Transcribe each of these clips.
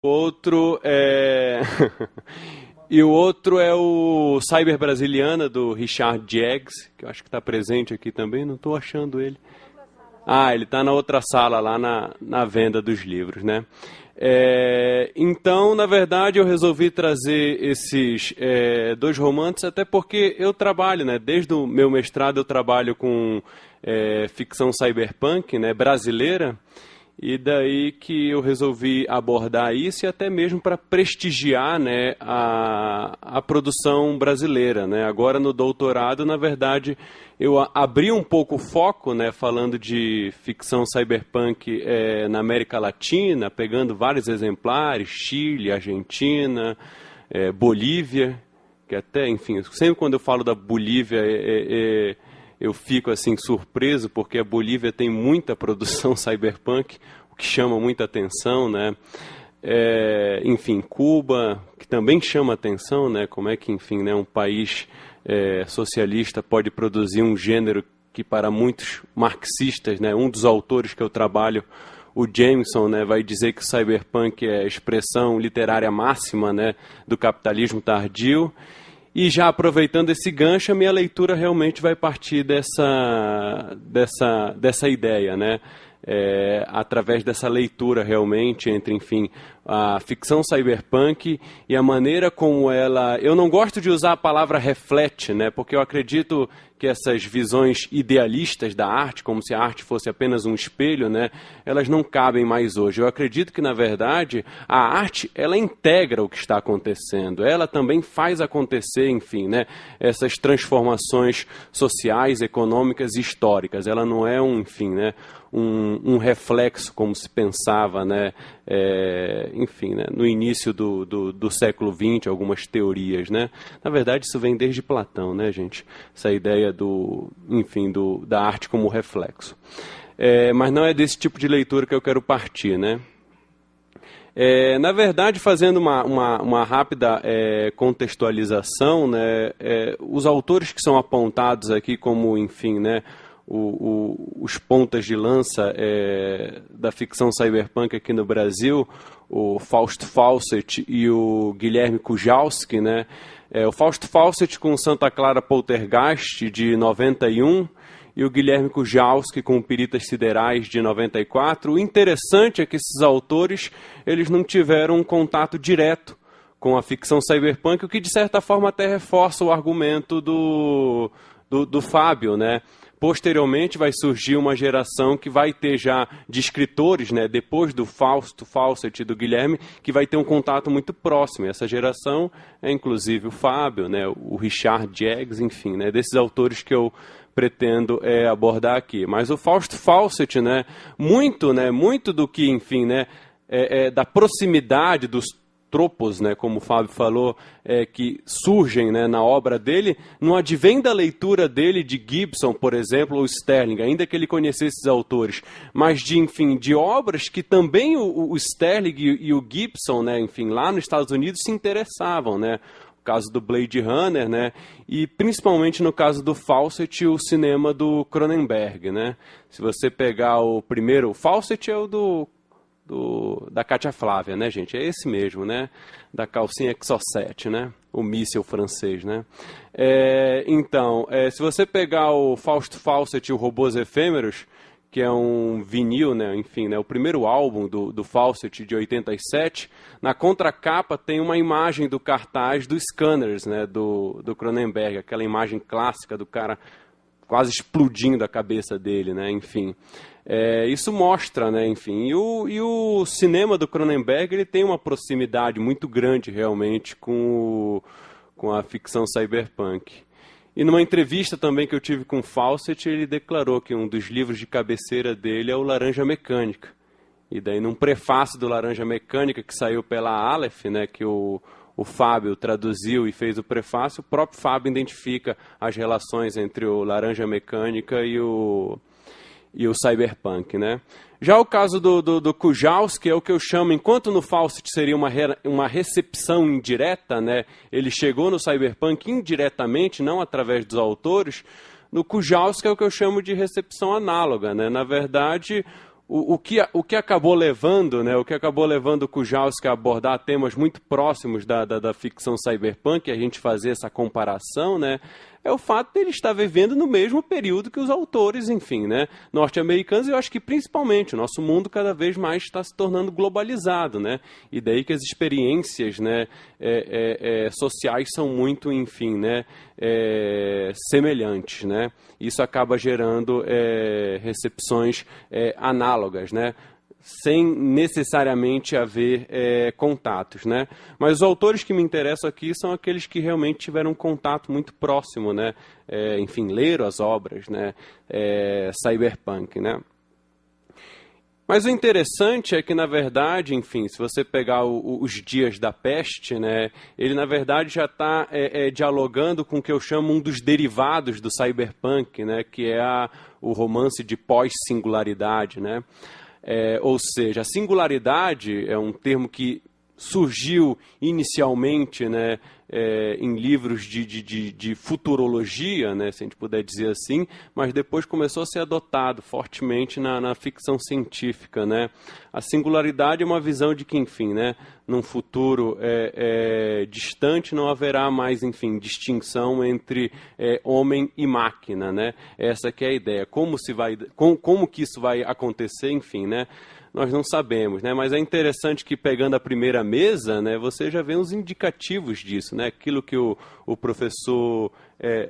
Outro é... E o outro é o Cyber Brasiliana, do Richard Jaggs, que eu acho que está presente aqui também, não estou achando ele. Ah, ele está na outra sala, lá na venda dos livros, né? Então, na verdade, eu resolvi trazer esses dois romances, até porque eu trabalho, né? Desde o meu mestrado eu trabalho com ficção cyberpunk, né? Brasileira, e daí que eu resolvi abordar isso e até mesmo para prestigiar, né, a produção brasileira, né? Agora no doutorado, na verdade, eu abri um pouco o foco, né, falando de ficção cyberpunk na América Latina, pegando vários exemplares, Chile, Argentina, Bolívia, que até, enfim, sempre quando eu falo da Bolívia eu fico assim surpreso, porque a Bolívia tem muita produção cyberpunk, o que chama muita atenção, né? Enfim, Cuba, que também chama atenção, né? Como é que, enfim, né, um país socialista pode produzir um gênero que para muitos marxistas, né, um dos autores que eu trabalho, o Jameson, né, vai dizer que o cyberpunk é a expressão literária máxima, né, do capitalismo tardio. E já aproveitando esse gancho, a minha leitura realmente vai partir dessa ideia, né? Através dessa leitura realmente entre, enfim, a ficção cyberpunk e a maneira como ela... Eu não gosto de usar a palavra reflete, né? Porque eu acredito que essas visões idealistas da arte, como se a arte fosse apenas um espelho, né? Elas não cabem mais hoje. Eu acredito que, na verdade, a arte, ela integra o que está acontecendo. Ela também faz acontecer, enfim, né? Essas transformações sociais, econômicas e históricas. Ela não é enfim, né? Um reflexo, como se pensava, né? Enfim, né? No início do século XX, algumas teorias, né? Na verdade, isso vem desde Platão, né, gente? Essa ideia enfim, da arte como reflexo. Mas não é desse tipo de leitura que eu quero partir, né? Na verdade, fazendo uma rápida contextualização, né? Os autores que são apontados aqui como, enfim, né? Os pontas de lança da ficção cyberpunk aqui no Brasil, o Fausto Fawcett e o Guilherme Kujalski, né? O Fausto Fawcett com Santa Clara Poltergeist, de 91, e o Guilherme Kujalski com Piritas Siderais, de 94. O interessante é que esses autores eles não tiveram um contato direto com a ficção cyberpunk, o que de certa forma até reforça o argumento do Fábio, né? Posteriormente vai surgir uma geração que vai ter já de escritores, né, depois do Fausto Fawcett e do Guilherme, que vai ter um contato muito próximo. E essa geração é inclusive o Fábio, né, o Richard Jaggs, enfim, né, desses autores que eu pretendo abordar aqui. Mas o Fausto Fawcett, né, muito do que, enfim, né, da proximidade dos tropos, né, como o Fábio falou, que surgem, né, na obra dele, não advém da leitura dele de Gibson, por exemplo, ou Sterling, ainda que ele conhecesse esses autores, mas enfim, de obras que também o Sterling e o Gibson, né, enfim, lá nos Estados Unidos se interessavam, né, o caso do Blade Runner, né, e principalmente no caso do Fawcett, o cinema do Cronenberg, né. Se você pegar o primeiro, o Fawcett é o da Cátia Flávia, né, gente? É esse mesmo, né? Da calcinha Exocet, né? O míssil francês, né? Então, se você pegar o Fausto Fawcett e o Robôs Efêmeros, que é um vinil, né? Enfim, né? O primeiro álbum do Fawcett, de 87, na contracapa tem uma imagem do cartaz do Scanners, né? Do Cronenberg, aquela imagem clássica do cara quase explodindo a cabeça dele, né? Enfim, isso mostra, né? Enfim, e o cinema do Cronenberg ele tem uma proximidade muito grande realmente com a ficção cyberpunk. E numa entrevista também que eu tive com o Fawcett, ele declarou que um dos livros de cabeceira dele é o Laranja Mecânica. E daí num prefácio do Laranja Mecânica que saiu pela Aleph, né? Que o Fábio traduziu e fez o prefácio, o próprio Fábio identifica as relações entre o Laranja Mecânica e o Cyberpunk, né? Já o caso do Kujalski é o que eu chamo, enquanto no Fawcett seria uma recepção indireta, né? Ele chegou no Cyberpunk indiretamente, não através dos autores. No Kujalski é o que eu chamo de recepção análoga, né? Na verdade, o que acabou levando, né, o que acabou levando o Kujalski a abordar temas muito próximos da ficção cyberpunk, a gente fazer essa comparação, né, é o fato de ele estar vivendo no mesmo período que os autores, enfim, né, norte-americanos, e eu acho que principalmente o nosso mundo cada vez mais está se tornando globalizado, né, e daí que as experiências, né, sociais são muito, enfim, né, semelhantes, né, isso acaba gerando recepções análogas, né, sem necessariamente haver contatos, né? Mas os autores que me interessam aqui são aqueles que realmente tiveram um contato muito próximo, né? Enfim, leram as obras, né? Cyberpunk, né? Mas o interessante é que, na verdade, enfim, se você pegar os Dias da Peste, né, ele, na verdade, já está dialogando com o que eu chamo um dos derivados do cyberpunk, né, que é o romance de pós-singularidade, né? Ou seja, a singularidade é um termo que surgiu inicialmente, né, em livros de futurologia, né, se a gente puder dizer assim, mas depois começou a ser adotado fortemente na ficção científica, né. A singularidade é uma visão de que, enfim, né, num futuro distante não haverá mais, enfim, distinção entre homem e máquina, né. Essa que é a ideia. Como que isso vai acontecer, enfim, né, nós não sabemos, né? Mas é interessante que, pegando a primeira mesa, né, você já vê uns indicativos disso, né? Aquilo que o professor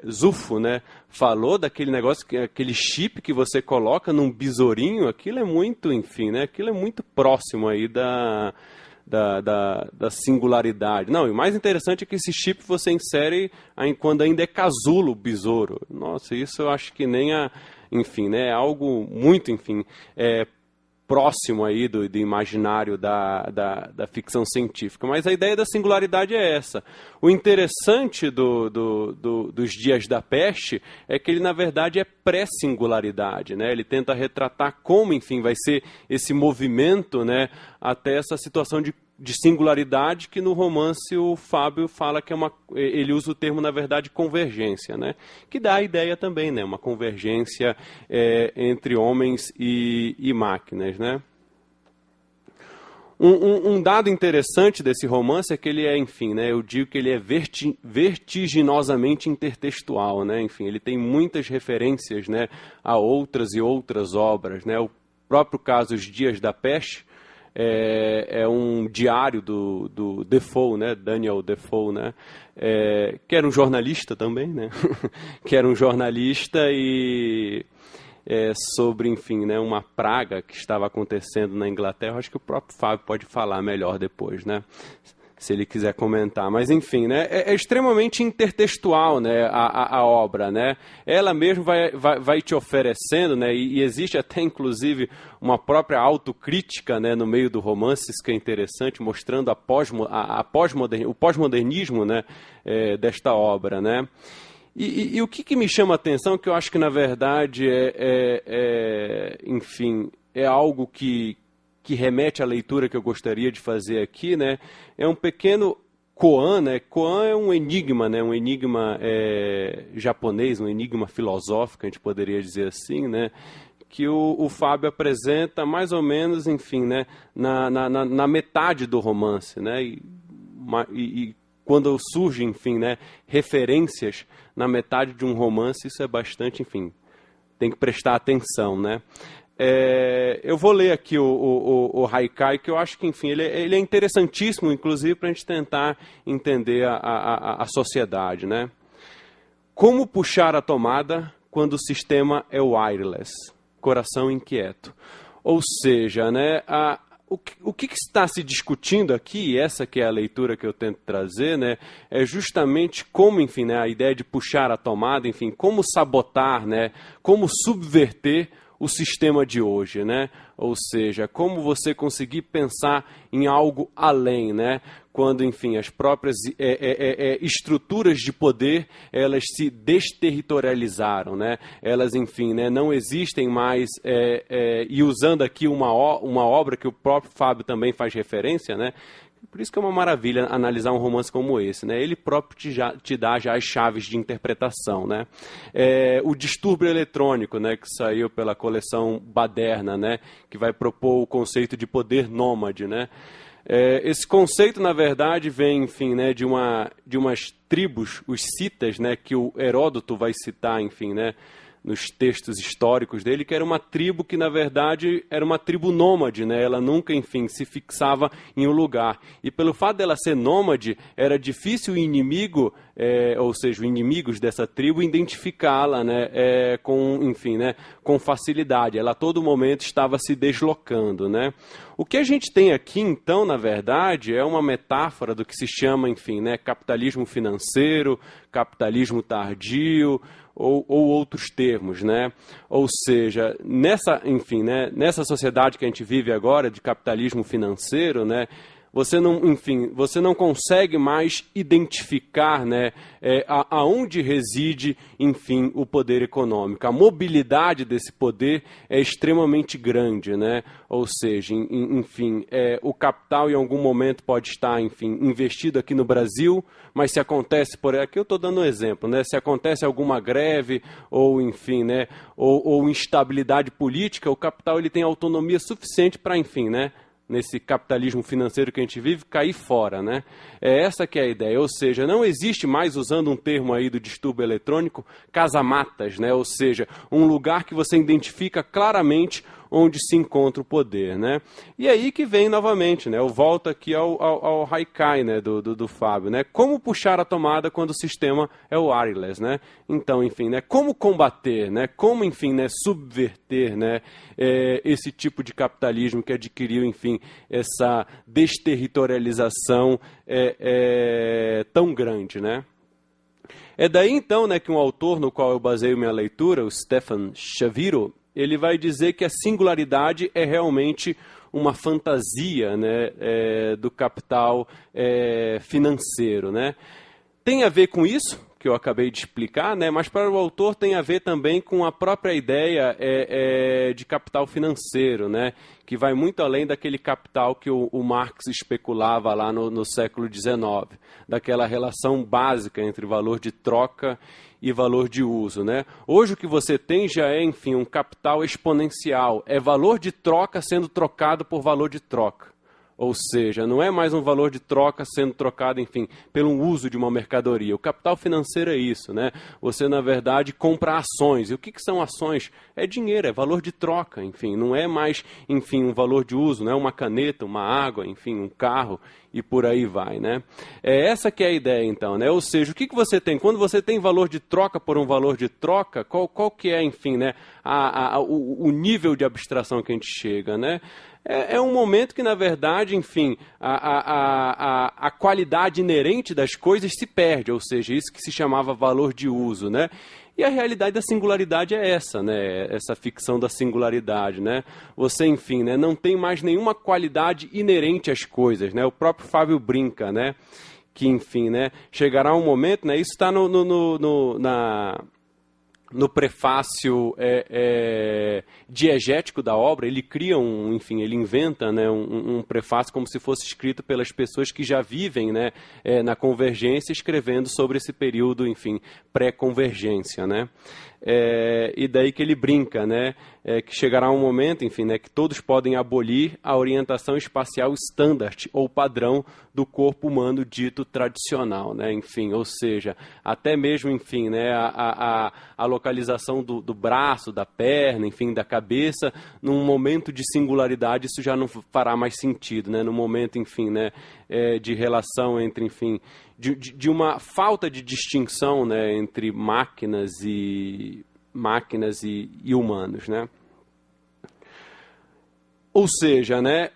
Zufo, né, falou, daquele negócio, aquele chip que você coloca num besourinho, aquilo é muito, enfim, né? Aquilo é muito próximo aí da singularidade. Não, e o mais interessante é que esse chip você insere quando ainda é casulo o besouro. Nossa, isso eu acho que nem enfim, né? É algo muito, enfim, próximo aí do imaginário da ficção científica. Mas a ideia da singularidade é essa. O interessante dos Dias da Peste é que ele, na verdade, é pré-singularidade, né? Ele tenta retratar como, enfim, vai ser esse movimento, né, até essa situação de singularidade, que no romance o Fábio fala que ele usa o termo, na verdade, convergência, né? Que dá a ideia também, né? Uma convergência entre homens e máquinas, né? Um dado interessante desse romance é que ele enfim, né, eu digo que ele é vertiginosamente intertextual, né? Enfim, ele tem muitas referências, né, a outras e outras obras, né? O próprio caso Os Dias da Peste é um diário do Defoe, né, Daniel Defoe, né, que era um jornalista também, né, que era um jornalista sobre, enfim, né, uma praga que estava acontecendo na Inglaterra. Acho que o próprio Fábio pode falar melhor depois, né, se ele quiser comentar. Mas, enfim, né, é extremamente intertextual, né, a obra, né? Ela mesmo vai te oferecendo, né, e existe até, inclusive, uma própria autocrítica, né, no meio do romance, isso que é interessante, mostrando o pós-modernismo, né, desta obra, né? E o que me chama a atenção, que eu acho que, na verdade, enfim, é algo que remete à leitura que eu gostaria de fazer aqui, né? É um pequeno koan, né? Koan é um enigma, né? Um enigma japonês, um enigma filosófico, a gente poderia dizer assim, né? Que o Fábio apresenta mais ou menos, enfim, né? Na metade do romance, né? E quando surgem, enfim, né, referências na metade de um romance, isso é bastante, enfim, tem que prestar atenção, né? Eu vou ler aqui o Haikai, que eu acho que, enfim, ele é interessantíssimo, inclusive, para a gente tentar entender a sociedade, né? Como puxar a tomada quando o sistema é wireless? Coração inquieto. Ou seja, né, o que está se discutindo aqui, e essa que é a leitura que eu tento trazer, né, é justamente como, enfim, né, a ideia de puxar a tomada, enfim, como sabotar, né, como subverter o sistema de hoje, né? Ou seja, como você conseguir pensar em algo além, né? Quando, enfim, as próprias estruturas de poder, elas se desterritorializaram, né? Elas, enfim, né, não existem mais, e usando aqui uma obra que o próprio Fábio também faz referência, né? Por isso que é uma maravilha analisar um romance como esse, né? Ele próprio te dá já as chaves de interpretação, né? O Distúrbio Eletrônico, né, que saiu pela coleção Baderna, né, que vai propor o conceito de poder nômade, né? Esse conceito, na verdade, vem, enfim, né, de umas tribos, os citas, né, que o Heródoto vai citar, enfim, né, nos textos históricos dele, que era uma tribo que, na verdade, era uma tribo nômade, né? Ela nunca, enfim, se fixava em um lugar. E pelo fato dela ser nômade, era difícil o inimigo, ou seja, os inimigos dessa tribo, identificá-la, né? Enfim, né? Com facilidade. Ela a todo momento estava se deslocando, né? O que a gente tem aqui, então, na verdade, é uma metáfora do que se chama, enfim, né? Capitalismo financeiro, capitalismo tardio, ou outros termos, né? Ou seja, enfim, né, nessa sociedade que a gente vive agora, de capitalismo financeiro, né, você não consegue mais identificar, né, aonde reside, enfim, o poder econômico. A mobilidade desse poder é extremamente grande, né? Ou seja, enfim, o capital em algum momento pode estar, enfim, investido aqui no Brasil, mas se acontece, aqui eu estou dando um exemplo, né? Se acontece alguma greve ou, enfim, né, ou instabilidade política, o capital ele tem autonomia suficiente para, enfim, né, nesse capitalismo financeiro que a gente vive, cair fora, né? Essa que é a ideia, ou seja, não existe mais, usando um termo aí do distúrbio eletrônico, casamatas, né? Ou seja, um lugar que você identifica claramente onde se encontra o poder, né? E aí que vem novamente, né? Eu volto aqui ao Haikai, né? Do Fábio, né? Como puxar a tomada quando o sistema é wireless, né? Então, enfim, né? Como combater, né? Como, enfim, né? Subverter, né? Esse tipo de capitalismo que adquiriu, enfim, essa desterritorialização tão grande, né? É daí, então, né, que um autor no qual eu baseio minha leitura, o Stefan Shaviro, ele vai dizer que a singularidade é realmente uma fantasia, né, do capital financeiro, né? Tem a ver com isso que eu acabei de explicar, né? Mas para o autor tem a ver também com a própria ideia de capital financeiro, né? Que vai muito além daquele capital que o Marx especulava lá no século XIX, daquela relação básica entre valor de troca e valor de uso, né? Hoje o que você tem já é, enfim, um capital exponencial, é valor de troca sendo trocado por valor de troca. Ou seja, não é mais um valor de troca sendo trocado, enfim, pelo uso de uma mercadoria. O capital financeiro é isso, né? Você, na verdade, compra ações. E o que são ações? É dinheiro, é valor de troca, enfim. Não é mais, enfim, um valor de uso, não é uma caneta, uma água, enfim, um carro e por aí vai, né? Essa que é a ideia, então, né? Ou seja, o que você tem? Quando você tem valor de troca por um valor de troca, qual que é, enfim, né? O nível de abstração que a gente chega, né? É um momento que, na verdade, enfim, a qualidade inerente das coisas se perde, ou seja, isso que se chamava valor de uso, né? E a realidade da singularidade é essa, né? Essa ficção da singularidade, né? Você, enfim, né, não tem mais nenhuma qualidade inerente às coisas, né? O próprio Fábio brinca, né? Que, enfim, né, chegará um momento, né? Isso está no prefácio diegético da obra. Ele cria enfim, ele inventa, né, um prefácio como se fosse escrito pelas pessoas que já vivem, né, na convergência, escrevendo sobre esse período, enfim, pré-convergência, né? E daí que ele brinca, né, que chegará um momento, enfim, né, que todos podem abolir a orientação espacial standard ou padrão do corpo humano dito tradicional, né? Enfim, ou seja, até mesmo, enfim, né, a localização do braço, da perna, enfim, da cabeça, num momento de singularidade isso já não fará mais sentido, né? No momento, enfim, né, de relação entre, enfim, de uma falta de distinção, né, entre máquinas e humanos, né? Ou seja, né,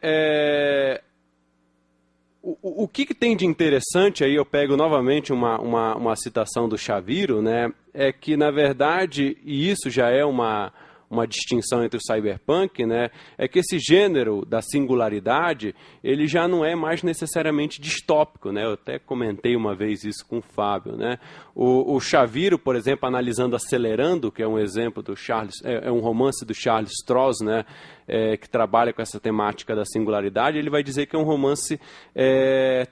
o que tem de interessante, aí eu pego novamente uma citação do Shaviro, né, é que, na verdade, e isso já é uma uma distinção entre o cyberpunk, né, é que esse gênero da singularidade, ele já não é mais necessariamente distópico, né? Eu até comentei uma vez isso com o Fábio, né? O Chaviro, por exemplo, analisando Acelerando, que é um exemplo do Charles, é um romance do Charles Stross, né, que trabalha com essa temática da singularidade, ele vai dizer que é um romance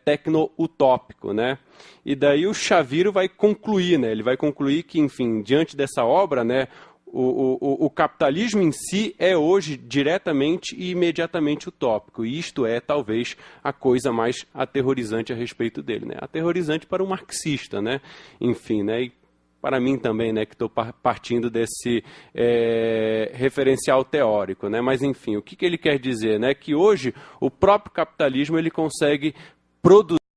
tecno-utópico, né? E daí o Chaviro vai concluir, né? Ele vai concluir que, enfim, diante dessa obra, né, o capitalismo em si é hoje diretamente e imediatamente utópico. E isto é, talvez, a coisa mais aterrorizante a respeito dele, né? Aterrorizante para um marxista, né? Enfim, né? E para mim também, né, que estou partindo desse referencial teórico, né? Mas, enfim, o que ele quer dizer, né? Que hoje o próprio capitalismo ele consegue produzir